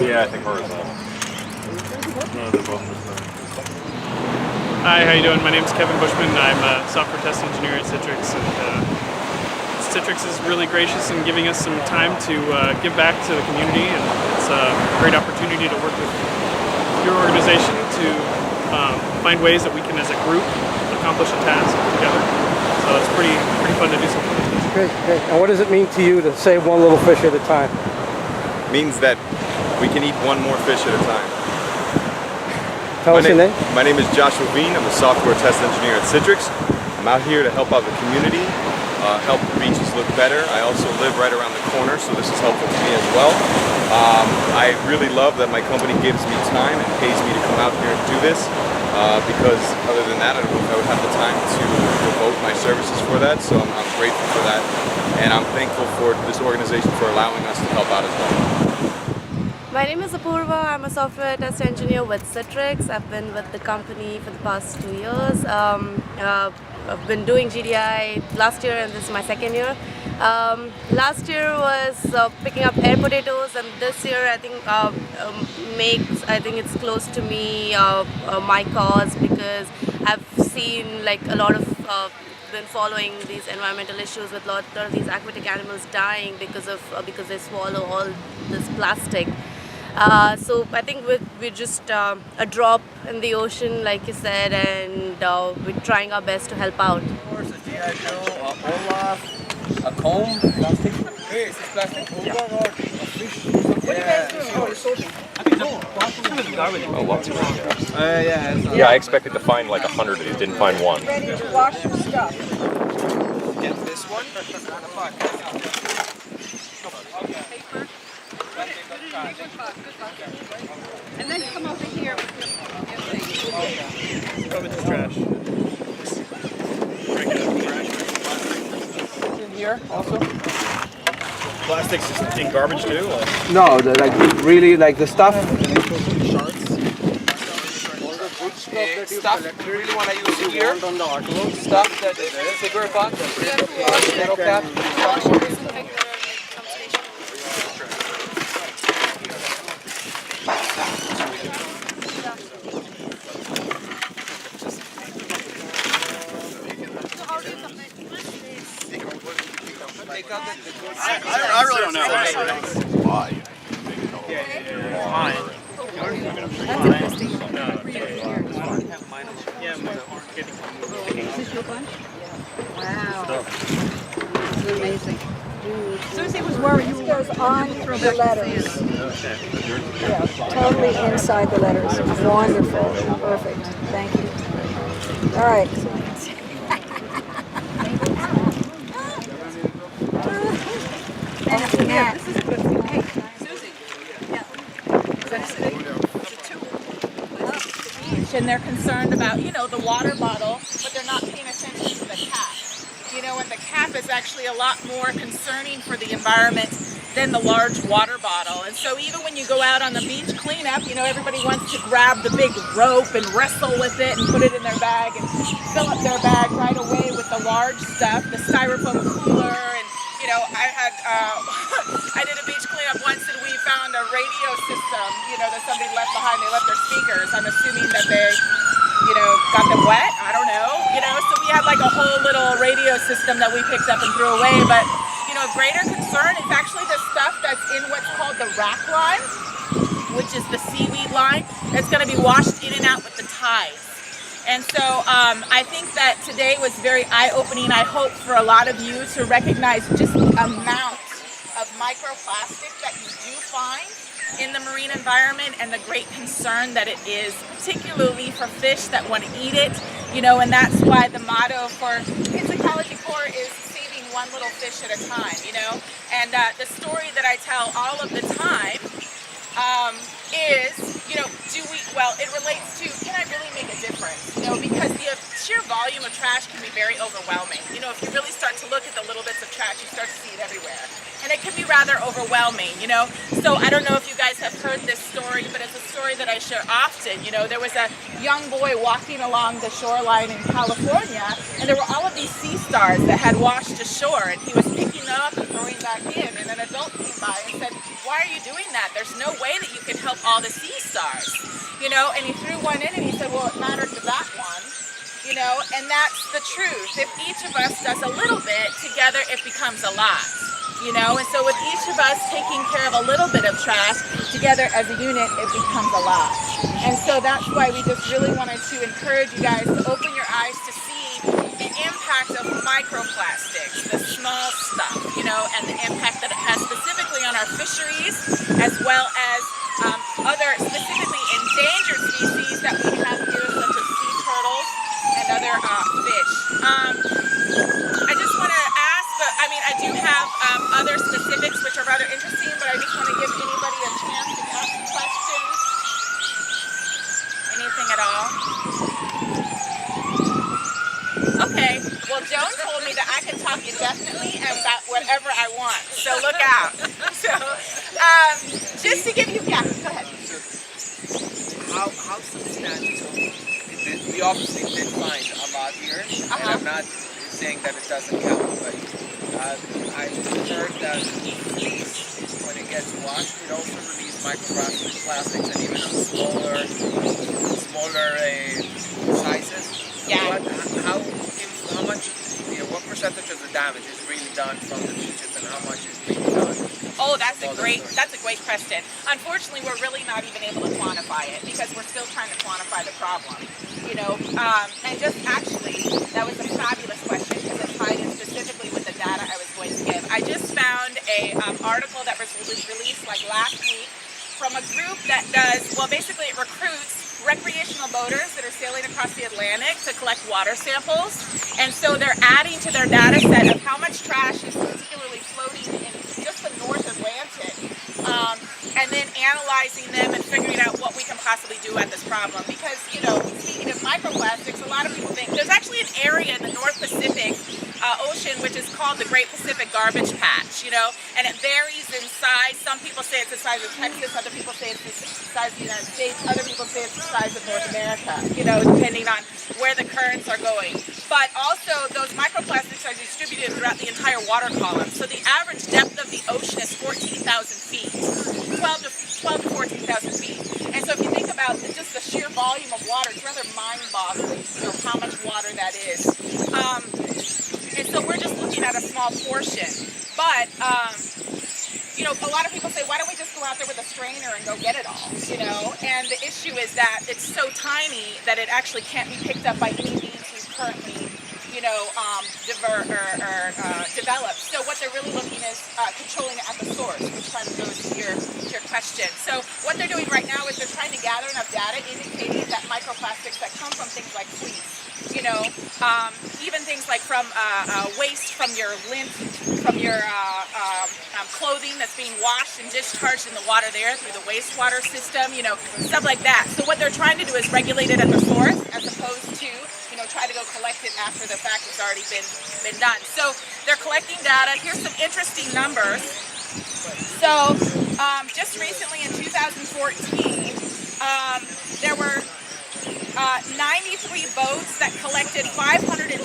Yeah, I think horizontal. No, they're both. Hi, how you doing? My name is Kevin Bushman. I'm a software test engineer at Citrix, and Citrix is really gracious in giving us some time to give back to the community, and it's a great opportunity to work with your organization to find ways that we can, as a group, accomplish a task together. So it's pretty fun to do something like this. Great, great. And what does it mean to you to save one little fish at a time? Means that we can eat one more fish at a time. Tell us your name. My name is Joshua Veen. I'm a software test engineer at Citrix. I'm out here to help out the community, help the beaches look better. I also live right around the corner, so this is helpful to me as well. I really love that my company gives me time and pays me to come out here and do this, because other than that, I don't know if I would have the time to devote my services for that, so I'm grateful for that, and I'm thankful for this organization for allowing us to help out as well. My name is Apurva. I'm a software test engineer with Citrix. I've been with the company for the past 2 years. I've been doing GDI last year, and this is my second year. Last year was picking up air potatoes, and this year I think it's close to me, my cause, because I've seen like a lot of been following these environmental issues with a lot of these aquatic animals dying because they swallow all this plastic. So I think we're just a drop in the ocean, like you said, and we're trying our best to help out. Of course, a GI Joe, Olaf, a comb, plastic. Hey, is this plastic comb or a fish? What are you guys doing? Oh, it's sorting. Oh, lots of raindrops. Yeah. Yeah, I expected to find like 100 of these, didn't find one. Ready to wash your stuff. Get this one. And then come over here with Come into trash. In here also? Plastics is in garbage too? No, like really like the stuff. Stuff you really want to use here. Stuff that is cigarette box, metal cap. I really don't know. Why? That's interesting. Is this your bunch? Wow. This is amazing. Susie was worried. This goes on the letters. Yeah, totally inside the letters. Wonderful. Perfect. Thank you. All right. Yeah. And they're concerned about, you know, the water bottle, but they're not paying attention to the cap. You know, and the cap is actually a lot more concerning for the environment than the large water bottle. And so even when you go out on the beach cleanup, you know, everybody wants to grab the big rope and wrestle with it and put it in their bag and fill up their bag right away with the large stuff, the styrofoam cooler. And you know, I did a beach cleanup once and we found a radio system, you know, that somebody left behind. They left their speakers. I'm assuming that they, you know, got them wet. I don't know, you know, so we had like a whole little radio system that we picked up and threw away. But, you know, a greater concern is actually the stuff that's in what's called the rack line, which is the seaweed line. That's going to be washed in and out with the tides. And so I think that today was very eye-opening, I hope, for a lot of you to recognize just the amount of microplastic that you do find in the marine environment and the great concern that it is, particularly for fish that want to eat it, you know, and that's why the motto for Kids Ecology Corps is saving one little fish at a time, you know, and the story that I tell all of the time is, you know, it relates to, can I really make a difference? You know, because the sheer volume of trash can be very overwhelming. You know, if you really start to look at the little bits of trash, you start to see it everywhere. And it can be rather overwhelming, you know. So I don't know if you guys have heard this story, but it's a story that I share often. You know, there was a young boy walking along the shoreline in California, and there were all of these sea stars that had washed ashore, and he was picking them up and throwing back in, and an adult came by and said, why are you doing that? There's no way that you can help all the sea stars, you know? And he threw one in and he said, well, it mattered to that one, you know? And that's the truth. If each of us does a little bit, together it becomes a lot, you know? And so with each of us taking care of a little bit of trash, together as a unit, it becomes a lot. And so that's why we just really wanted to encourage you guys to open your eyes to see the impact of microplastics, the small stuff, you know, and the impact that it has specifically on our fisheries, as well as other specifically endangered species that we have here, such as sea turtles and other fish. I just want to ask, but I mean, I do have other specifics which are rather interesting, but I just want to give anybody a chance to ask questions. Anything at all? Okay, well Joan told me that I can talk indefinitely and about whatever I want, so look out. So, just to give you, yeah, go ahead. How substantial? We obviously did find a lot here, and I'm not saying that it doesn't count, but I've heard that fleece, when it gets washed, it also releases microplastics and even on smaller sizes. Yeah. How much, you know, what percentage of the damage is really done from the beaches, and how much is really done? Oh, that's a great question. Unfortunately, we're really not even able to quantify it because we're still trying to quantify the problem. You know, and just actually, that was a fabulous question because it tied in specifically with the data I was going to give. I just found a article that was released like last week from a group that does, well, basically it recruits recreational boaters that are sailing across the Atlantic to collect water samples. And so they're adding to their data set of how much trash is particularly floating in just the North Atlantic, and then analyzing them and figuring out what we can possibly do at this problem. Because, you know, speaking of microplastics, a lot of people think there's actually an area in the North Pacific Ocean which is called the Great Pacific Garbage Patch, you know, and it varies in size. Some people say it's the size of Texas, other people say it's the size of the United States, other people say it's the size of North America, you know, depending on where the currents are going. But also those microplastics are distributed throughout the entire water column. So the average depth of the ocean is 14,000 feet, 12 to 14,000 feet. And so if you think about just the sheer volume of water, it's rather mind-boggling, you know, how much water that is. And so we're just looking at a small portion. But, you know, a lot of people say, why don't we just go out there with a strainer and go get it all, you know? And the issue is that it's so tiny that it actually can't be picked up by any means who's currently, you know, developed. So what they're really looking is controlling it at the source, which kind of goes to your question. So what they're doing right now is they're trying to gather enough data indicating that microplastics that come from things like fleece, you know, even things like from waste from your lint, from your clothing that's being washed and discharged in the water there through the wastewater system, you know, stuff like that. So what they're trying to do is regulate it at the source as opposed to, you know, try to go collect it after the fact it's already been done. So they're collecting data. Here's some interesting numbers. So just recently in 2014, there were 93 boats that collected 521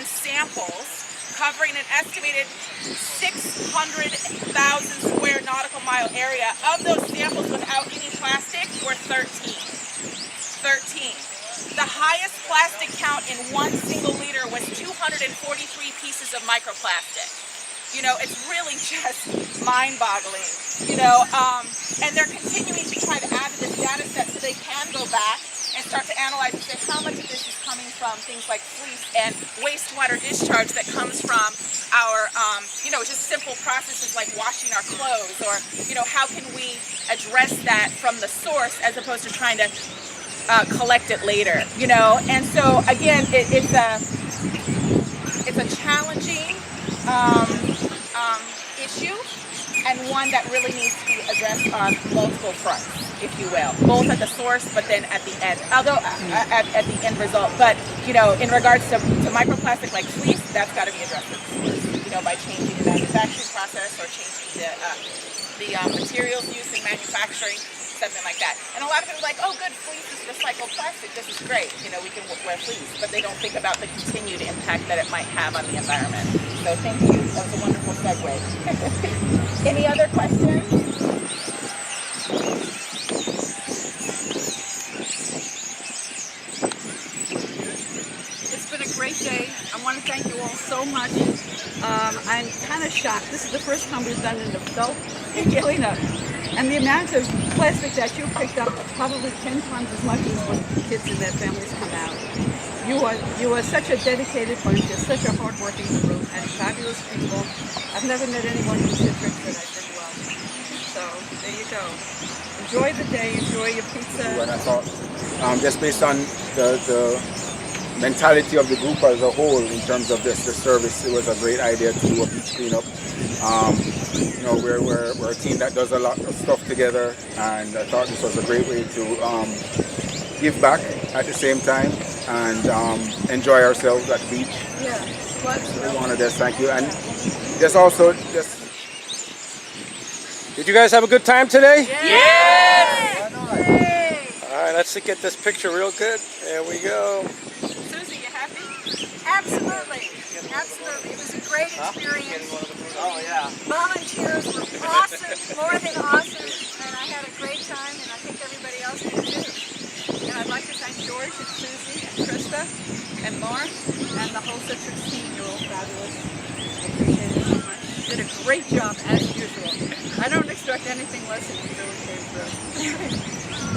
samples, covering an estimated 600,000 square nautical mile area. Of those samples without any plastic were 13. The highest plastic count in one single liter was 243 pieces of microplastic. You know, it's really just mind-boggling, you know, and they're continuing to try to add to this data set so they can go back and start to analyze and say how much of this is coming from things like fleece and wastewater discharge that comes from our, you know, just simple processes like washing our clothes, or, you know, how can we address that from the source as opposed to trying to collect it later, you know. And so again, it's a challenging issue, and one that really needs to be addressed on multiple fronts, if you will, both at the source, but then at the end, although at the end result. But, you know, in regards to microplastic like fleece, that's got to be addressed at the source, you know, by changing the manufacturing process or changing the materials used in manufacturing, something like that. And a lot of people are like, oh good, fleece is recycled plastic, this is great, you know, we can wear fleece, but they don't think about the continued impact that it might have on the environment. So thank you, that was a wonderful segue. Any other questions? shocked. This is the first time we've done an adult cleanup. And the amount of plastic that you picked up, probably 10 times as much as when the kids and their families come out. You are such a dedicated bunch. You're such a hardworking group and fabulous people. I've never met anyone from Citrix that I did well. So there you go. Enjoy the day. Enjoy your pizza. And I thought, just based on the mentality of the group as a whole in terms of this, the service, it was a great idea to do a beach cleanup. You know, we're a team that does a lot of stuff together, and I thought this was a great way to give back at the same time and enjoy ourselves at the beach. Yeah. So I want to just thank you, and just also just. Did you guys have a good time today? Yes! All right, let's get this picture real good. There we go. Susie, you happy? Absolutely. Absolutely. It was a great experience. Oh yeah. Volunteers were awesome, more than awesome, and I had a great time, and I think everybody else did too. And I'd like to thank George and Susie and Krista and Lauren and the whole Citrix team. You're all fabulous. I appreciate it so much. You did a great job as usual. I don't expect anything less than you really came through.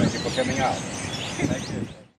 Thank you for coming out. Thank you.